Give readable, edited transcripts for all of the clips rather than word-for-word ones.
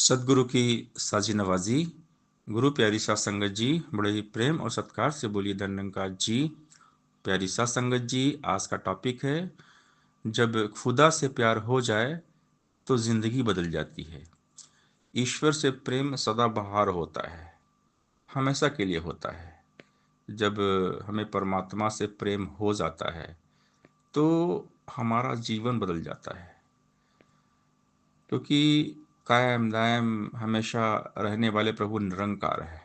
सदगुरु की साजी नवाजी। गुरु प्यारी साध संगत जी, बड़े ही प्रेम और सत्कार से बोलिए धन्यंकार जी। प्यारी साध संगत जी, आज का टॉपिक है, जब खुदा से प्यार हो जाए तो जिंदगी बदल जाती है। ईश्वर से प्रेम सदाबहार होता है, हमेशा के लिए होता है। जब हमें परमात्मा से प्रेम हो जाता है तो हमारा जीवन बदल जाता है, क्योंकि कायम दायम हमेशा रहने वाले प्रभु निरंकार है।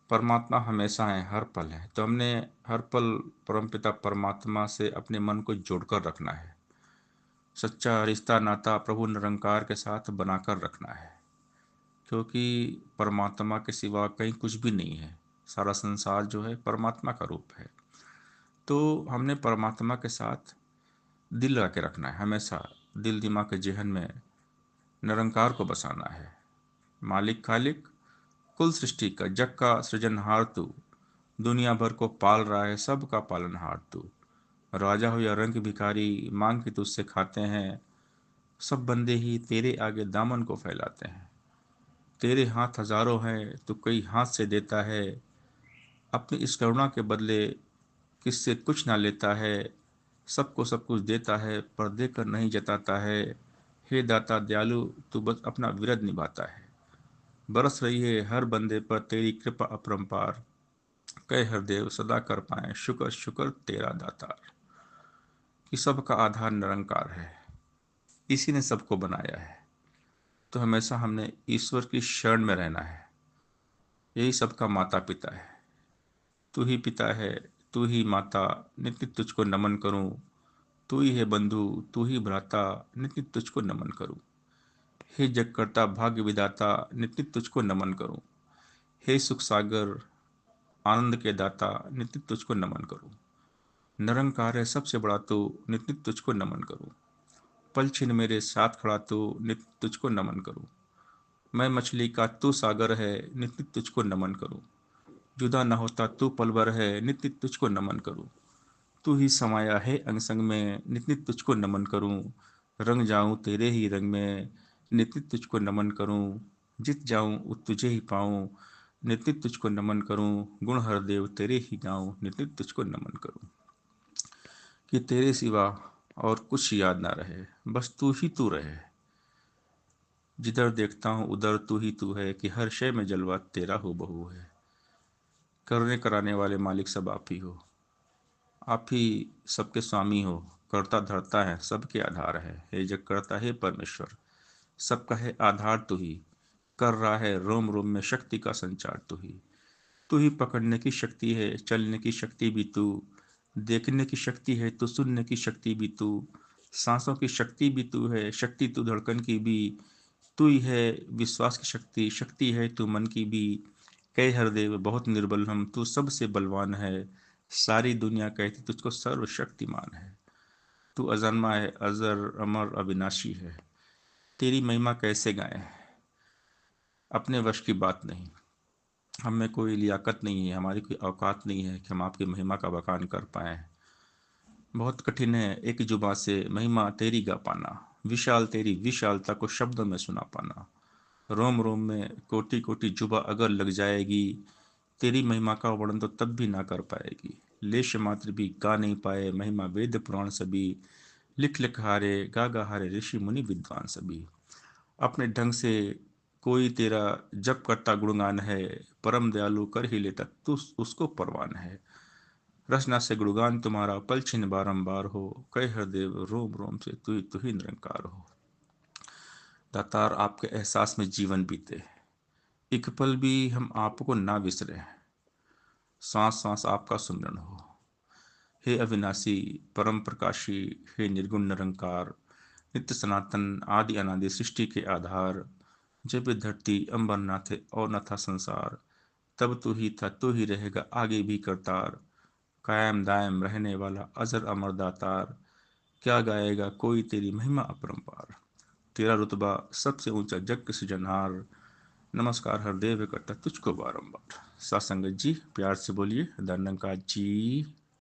परमात्मा हमेशा है, हर पल है। तो हमने हर पल परमपिता परमात्मा से अपने मन को जोड़कर रखना है। सच्चा रिश्ता नाता प्रभु निरंकार के साथ बनाकर रखना है, क्योंकि परमात्मा के सिवा कहीं कुछ भी नहीं है। सारा संसार जो है परमात्मा का रूप है। तो हमने परमात्मा के साथ दिल लगा के रखना है, हमेशा दिल दिमाग के जेहन में निरंकार को बसाना है। मालिक खालिक कुल सृष्टि का, जग का सृजनहार तू, दुनिया भर को पाल रहा है, सबका पालनहार तू। राजा हो या रंग भिखारी, मांग के तुझसे खाते हैं, सब बंदे ही तेरे आगे दामन को फैलाते हैं। तेरे हाथ हजारों हैं, तू कई हाथ से देता है, अपनी इस करुणा के बदले किससे कुछ ना लेता है। सबको सब कुछ देता है, पर देकर नहीं जताता है। हे दाता दयालु, तू बस अपना विरद निभाता है। बरस रही है हर बंदे पर तेरी कृपा अपरंपार, कह हरदेव सदा कर पाए शुक्र शुक्र तेरा दातार। कि सबका आधार निरंकार है, इसी ने सबको बनाया है। तो हमेशा हमने ईश्वर की शरण में रहना है। यही सबका माता पिता है। तू ही पिता है, तू ही माता, नित्य तुझको नमन करूं। तू ही है बंधु, तू ही भ्राता, नित्य तुझको नमन करूं। हे जगकर्ता भाग्य विदाता, नित्य तुझको नमन करूं। हे सुख सागर आनंद के दाता, नित्य तुझको नमन करूं। निरंकार है सबसे बड़ा तू, नित्य तुझको नमन करूं। पल छिन मेरे साथ खड़ा तू, नित्य तुझको नमन करूं। मैं मछली का तू सागर है, नित्य तुझको नमन करूं। जुदा न होता तू पलवर है, नित्य तुझको नमन करूं। तू ही समाया है अंग संग में, नित्य तुझको नमन करूं। रंग जाऊं तेरे ही रंग में, नित्य तुझको नमन करूं। जित जाऊं तुझे ही पाऊं, नित्य तुझको नमन करूं। गुण हर देव तेरे ही गाऊं, नित्य तुझको नमन करूं। कि तेरे सिवा और कुछ याद ना रहे, बस तू ही तू रहे। जिधर देखता हूँ उधर तू ही तू है, कि हर शय में जलवा तेरा हो बहू है। करने कराने वाले मालिक सब आप ही हो, आप ही सबके स्वामी हो। करता धरता है सबके आधार है, हे जग करता है परमेश्वर, सबका है आधार तू ही। कर रहा है रोम रोम में शक्ति का संचार तू ही। तू ही पकड़ने की शक्ति है, चलने की शक्ति भी तू, देखने की शक्ति है तो सुनने की शक्ति भी तू। सांसों की शक्ति भी तू है, शक्ति तू धड़कन की भी। तू ही है विश्वास की शक्ति, शक्ति है तू मन की भी। कहे हरदेव बहुत निर्बल हम, तू सबसे बलवान है। सारी दुनिया कहती तुझको सर्वशक्तिमान है। तू अजन्मा है, अजर अमर अविनाशी है। तेरी महिमा कैसे गाएं, अपने वश की बात नहीं। हम में कोई लियाकत नहीं है, हमारी कोई औकात नहीं है कि हम आपकी महिमा का बखान कर पाएं। बहुत कठिन है एक जुबा से महिमा तेरी गा पाना, विशाल तेरी विशालता को शब्दों में सुना पाना। रोम रोम में कोटि कोटि जुबा अगर लग जाएगी, तेरी महिमा का वर्णन तो तब भी ना कर पाएगी। लेश मात्र भी गा नहीं पाए महिमा वेद पुराण सभी, लिख लिख हारे गा गा हारे ऋषि मुनि विद्वान सभी। अपने ढंग से कोई तेरा जप करता गुणगान है, परम दयालु कर ही लेता तू उसको परवान है। रचना से गुणगान तुम्हारा पल छिन बारंबार हो, कह हरदेव रोम रोम से तू ही निरंकार हो। दातार आपके एहसास में जीवन बीते, एक पल भी हम आपको ना बिसरे, सांस सांस आपका सुमिरन हो। हे अविनाशी परम प्रकाशी, हे निर्गुण निरंकार, नित्य सनातन आदि अनादि सृष्टि के आधार। जब ये धरती अंबर ना थे और न था संसार, तब तू ही था तू ही रहेगा आगे भी करतार। कायम दायम रहने वाला अजर अमर दातार, क्या गाएगा कोई तेरी महिमा अपरंपार। तेरा रुतबा सबसे ऊंचा जग के सृजनहार, नमस्कार हर देव करता तुझको बारंबार। सासंगत जी प्यार से बोलिए धन्यंकार जी।